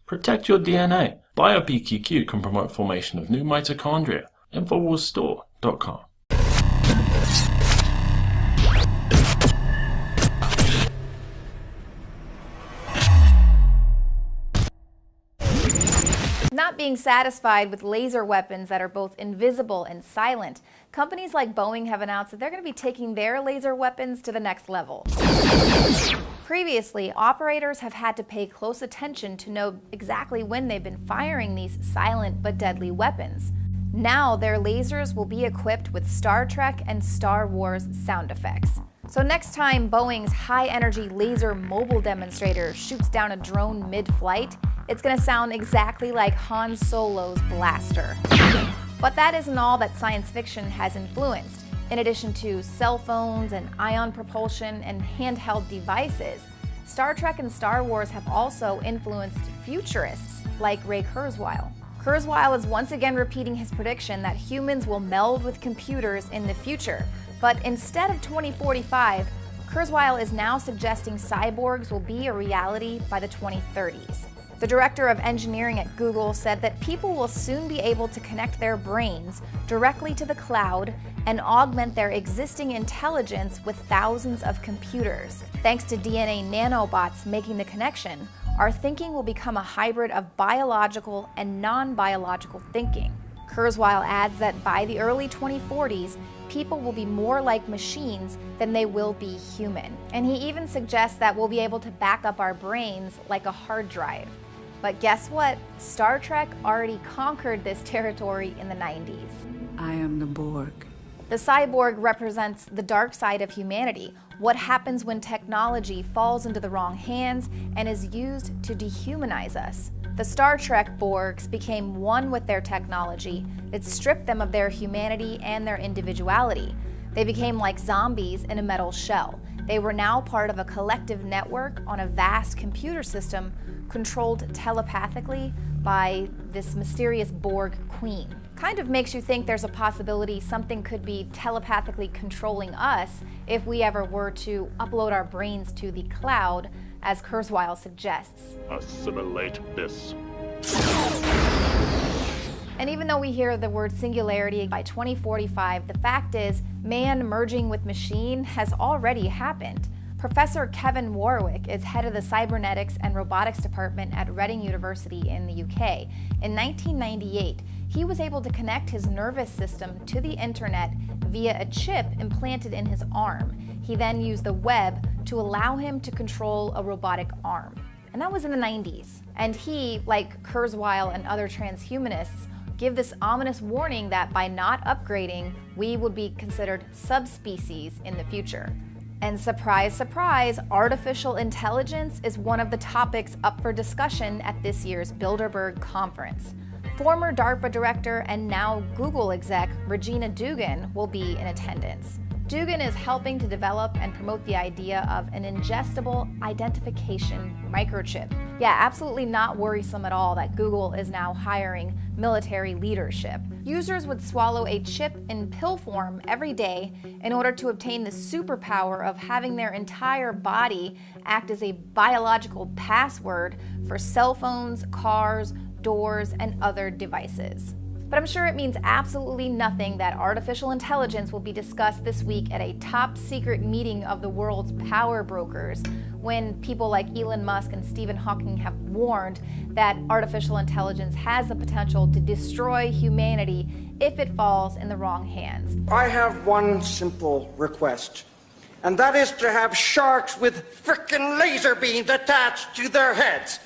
Protect your DNA. BioPQQ can promote formation of new mitochondria. Infowarsstore.com. Not being satisfied with laser weapons that are both invisible and silent, companies like Boeing have announced that they're going to be taking their laser weapons to the next level. Previously, operators have had to pay close attention to know exactly when they've been firing these silent but deadly weapons. Now their lasers will be equipped with Star Trek and Star Wars sound effects. So next time Boeing's high-energy laser mobile demonstrator shoots down a drone mid-flight, it's going to sound exactly like Han Solo's blaster. But that isn't all that science fiction has influenced. In addition to cell phones and ion propulsion and handheld devices, Star Trek and Star Wars have also influenced futurists like Ray Kurzweil. Kurzweil is once again repeating his prediction that humans will meld with computers in the future. But instead of 2045, Kurzweil is now suggesting cyborgs will be a reality by the 2030s. The director of engineering at Google said that people will soon be able to connect their brains directly to the cloud and augment their existing intelligence with thousands of computers. Thanks to DNA nanobots making the connection, our thinking will become a hybrid of biological and non-biological thinking. Kurzweil adds that by the early 2040s, people will be more like machines than they will be human. And he even suggests that we'll be able to back up our brains like a hard drive. But guess what? Star Trek already conquered this territory in the 90s. I am the Borg. The cyborg represents the dark side of humanity, what happens when technology falls into the wrong hands and is used to dehumanize us. The Star Trek Borgs became one with their technology. It stripped them of their humanity and their individuality. They became like zombies in a metal shell. They were now part of a collective network on a vast computer system controlled telepathically by this mysterious Borg queen. Kind of makes you think there's a possibility something could be telepathically controlling us if we ever were to upload our brains to the cloud, as Kurzweil suggests. Assimilate this. And even though we hear the word singularity by 2045, the fact is, man merging with machine has already happened. Professor Kevin Warwick is head of the Cybernetics and Robotics Department at Reading University in the UK. In 1998, he was able to connect his nervous system to the internet via a chip implanted in his arm. He then used the web to allow him to control a robotic arm. And that was in the 90s. And he, like Kurzweil and other transhumanists, give this ominous warning that by not upgrading, we would be considered subspecies in the future. And surprise, surprise, artificial intelligence is one of the topics up for discussion at this year's Bilderberg conference. Former DARPA director and now Google exec Regina Dugan will be in attendance. Dugan is helping to develop and promote the idea of an ingestible identification microchip. Yeah, absolutely not worrisome at all that Google is now hiring military leadership. Users would swallow a chip in pill form every day in order to obtain the superpower of having their entire body act as a biological password for cell phones, cars, doors, and other devices. But I'm sure it means absolutely nothing that artificial intelligence will be discussed this week at a top secret meeting of the world's power brokers, when people like Elon Musk and Stephen Hawking have warned that artificial intelligence has the potential to destroy humanity if it falls in the wrong hands. I have one simple request, and that is to have sharks with frickin' laser beams attached to their heads.